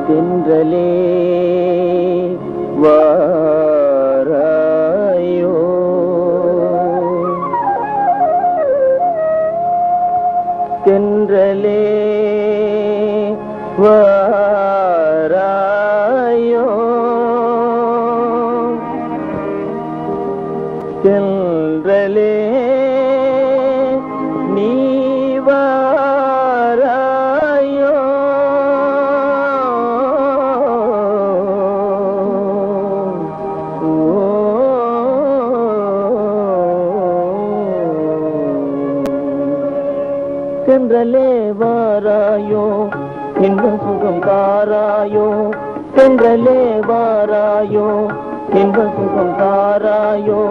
தென்றலே வாராயோ தென்றலே வாராயோ தென்றலே நீ வாராயோ தென்றலே வாராயோ இன்ப சுகம் தாராயோ தென்றலே வாராயோ இன்ப சுகம் தாராயோ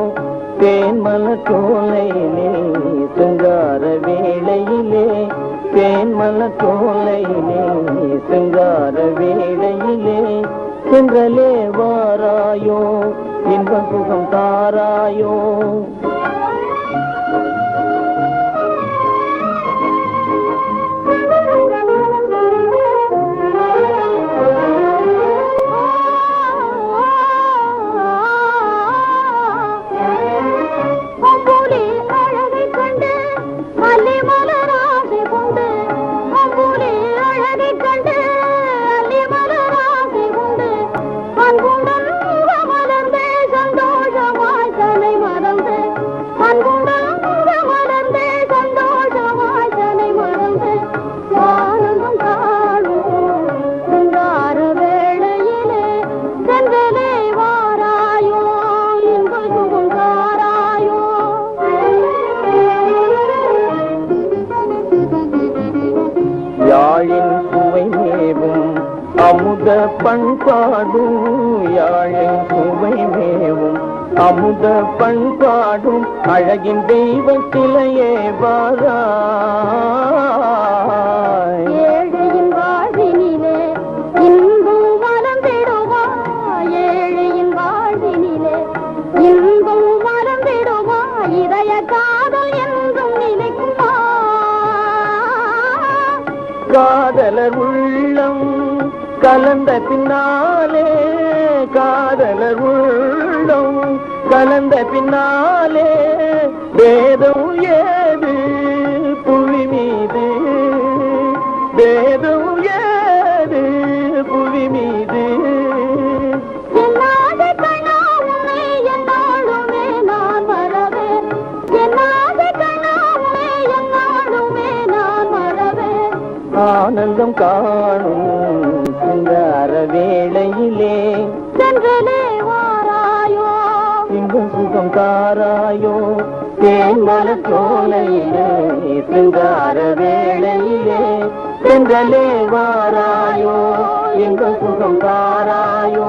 தேன்மலர் சோலையிலே சிங்கார வேளையிலே தேன்மலர் சோலையிலே சிங்கார வேளையிலே தென்றலே வாராயோ இன்ப சுகம் தாராயோ யாழின் சுவை மேவும் அமுத பண்பாடும் யாழின் சுவை மேவும் அமுத பண்பாடும் அழகின் தெய்வ சிலையே வாராய் ஏழையின் வாழ்வினிலே இன்பம் வளர்ந்திடுவாய் ஏழையின் வாழ்வினிலே இன்பம் வளர்ந்திடுவாய் இதய காதல் என்றும் நிலைக்குமா காதலர் உள்ளம் கலந்த பின்னாலே காதலர் உள்ளம் கலந்த பின்னாலே வேதம் ஏது புவி மீது வேதம் ஏது புவி மீது ஆனந்தம் காணும் சிங்கார வேளையிலே தென்றலே வாராயோ இன்ப சுகம் தாராயோ தேன்மலர் சோலையிலே சிங்கார வேளையிலே தென்றலே வாராயோ இன்ப சுகம் தாராயோ